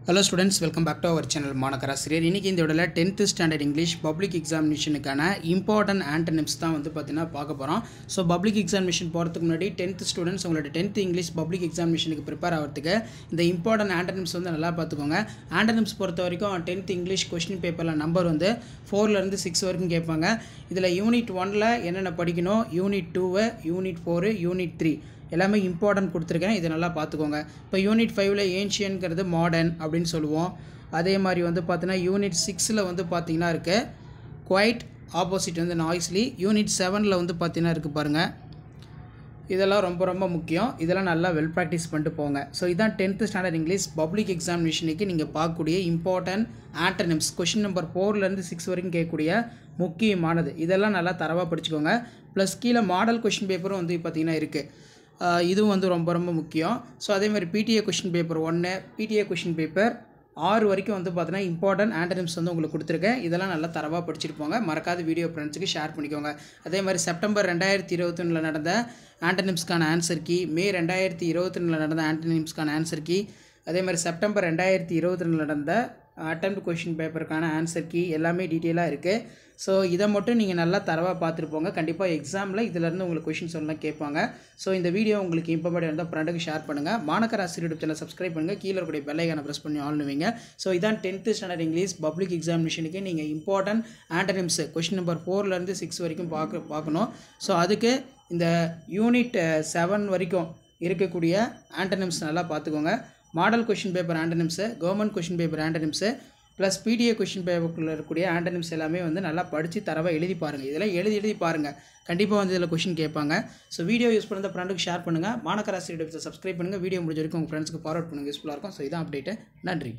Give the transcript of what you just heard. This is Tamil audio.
Hello students, welcome back to our channel Monakarasiriyar. இன்னைக்கு இந்த வீடியோல 10th ஸ்டாண்டர்ட் இங்கிலீஷ் பப்ளிக் எக்ஸாமினேஷனுக்கான இம்பார்ட்டன்ட் ஆண்டனிம்ஸ் தான் வந்து பார்த்தீங்கன்னா பார்க்க போறோம். ஸோ பப்ளிக் எக்ஸாமினேஷன் போகிறதுக்கு முன்னாடி 10th ஸ்டூடெண்ட்ஸ் உங்களோட 10th இங்கிலீஷ் பப்ளிக் எக்ஸாமினேஷனுக்கு ப்ரிப்பேர் ஆகிறதுக்கு இந்த இம்பார்ட்டன்ட் ஆண்டனிம்ஸ் வந்து நல்லா பார்த்துக்கோங்க. ஆண்டனிம்ஸ் பொறுத்த வரைக்கும் 10th இங்கிலீஷ் கொஸ்டின் பேப்பரில் நம்பர் வந்து 4லேருந்து 6 வரைக்கும் கேட்பாங்க. இதில் யூனிட் 1ல் என்னென்ன படிக்கணும், யூனிட் 2, யூனிட் 4, யூனிட் 3 எல்லாமே இம்பார்ட்டன்ட் கொடுத்துருக்கேன். இதை நல்லா பார்த்துக்கோங்க. இப்போ யூனிட் 5ல் ஏன்ஷியன்கிறது மாடர்ன் அப்படின்னு சொல்லுவோம். அதே மாதிரி வந்து பார்த்தீங்கன்னா யூனிட் 6ல் வந்து பார்த்தீங்கன்னா இருக்குது குவைட், ஆப்போசிட் வந்து நாய்ஸ்லி. யூனிட் 7ல் வந்து பார்த்தீங்கன்னா இருக்குது பாருங்கள். இதெல்லாம் ரொம்ப ரொம்ப முக்கியம். இதெல்லாம் நல்லா வெல் ப்ராக்டிஸ் பண்ணிட்டு போங்க. ஸோ இதான் 10th ஸ்டாண்டர்ட் இங்கிலீஷ் பப்ளிக் எக்ஸாமினேஷனுக்கு நீங்கள் பார்க்கக்கூடிய இம்பார்ட்டன்ட் ஆண்டனிம்ஸ். கொஷின் நம்பர் 4லேருந்து 6 வரைக்கும் கேட்கக்கூடிய முக்கியமானது. இதெல்லாம் நல்லா தரவாக படிச்சுக்கோங்க. ப்ளஸ் கீழே மாடல் கொஷின் பேப்பரும் வந்து பார்த்திங்கன்னா இருக்குது. இதுவும் வந்து ரொம்ப ரொம்ப முக்கியம். ஸோ அதேமாதிரி PTA question paper 1, PTA question paper 6 வரைக்கும் வந்து பார்த்தீங்கன்னா இம்பார்ட்டன்ட் ஆண்டனிம்ஸ் வந்து உங்களுக்கு கொடுத்துருக்கேன். இதெல்லாம் நல்லா தரவாக படிச்சுட்டு போங்க. மறக்காத வீடியோ ஃப்ரெண்ட்ஸுக்கு ஷேர் பண்ணிக்கோங்க. அதே மாதிரி செப்டம்பர் 2021 நடந்த ஆண்டனிம்ஸ்க்கான ஆன்சர் கீ, மே 2022 நடந்த ஆண்டனிம்ஸ்க்கான ஆன்சர் கீ, அதே மாதிரி செப்டம்பர் 2022 நடந்த அட்டெம்ப்ட் கொஷின் பேப்பருக்கான ஆன்சர் கீ எல்லாமே டீட்டெயிலாக இருக்குது. ஸோ இதை மட்டும் நீங்கள் நல்லா தரவாக பார்த்துட்டு போங்க. கண்டிப்பாக எக்ஸாமில் இதிலேருந்து உங்களுக்கு கொஷின்ஸ் எல்லாம் கேட்பாங்க. ஸோ இந்த வீடியோ உங்களுக்கு இம்பார்ட்டன்ட் இருந்தால் ஃப்ரெண்டுக்கு ஷேர் பண்ணுங்கள். மாணக்கராசிரியர் யூடியூப் சேனல் சப்ஸ்கிரைப் பண்ணுங்கள். கீழே இருக்கக்கூடிய பெல் ஐகானை ப்ரெஸ் பண்ணி ஆள்னுவீங்க. ஸோ இதான் 10th ஸ்டாண்டர்ட் இங்கிலீஷ் பப்ளிக் எக்ஸாமினேஷனுக்கு நீங்கள் இம்பார்ட்டன்ட் ஆண்டனிம்ஸ் கொஷின் நம்பர் 4லேருந்து 6 வரைக்கும் பார்க்கணும். ஸோ அதுக்கு இந்த யூனிட் 7 வரைக்கும் இருக்கக்கூடிய ஆண்டனிம்ஸ் நல்லா பார்த்துக்கோங்க. Model question paper antonyms, government question paper antonyms, plus PTA question பேப்பரில் இருக்கக்கூடிய ஆண்டனிம்ஸ் எல்லாமே வந்து நல்லா படித்து தரவாக எழுதி பாருங்கள். இதெல்லாம் எழுதி பாருங்கள். கண்டிப்பாக வந்து இதில் கொஷின் கேட்பாங்க. ஸோ வீடியோ யூஸ் பண்ணுற ஃப்ரெண்டுக்கு ஷேர் பண்ணுங்கள். மாணக்கராசிரியர் சப்ஸ்கிரைப் பண்ணுங்கள். வீடியோ முடிஞ்ச வரைக்கும் உங்கள் ஃப்ரெண்ட்ஸ்க்கு ஃபார்வர்ட் பண்ணுங்கள். யூஸ்ஃபுல்லாக இருக்கும். ஸோ இதான் அப்டேட்டு. நன்றி.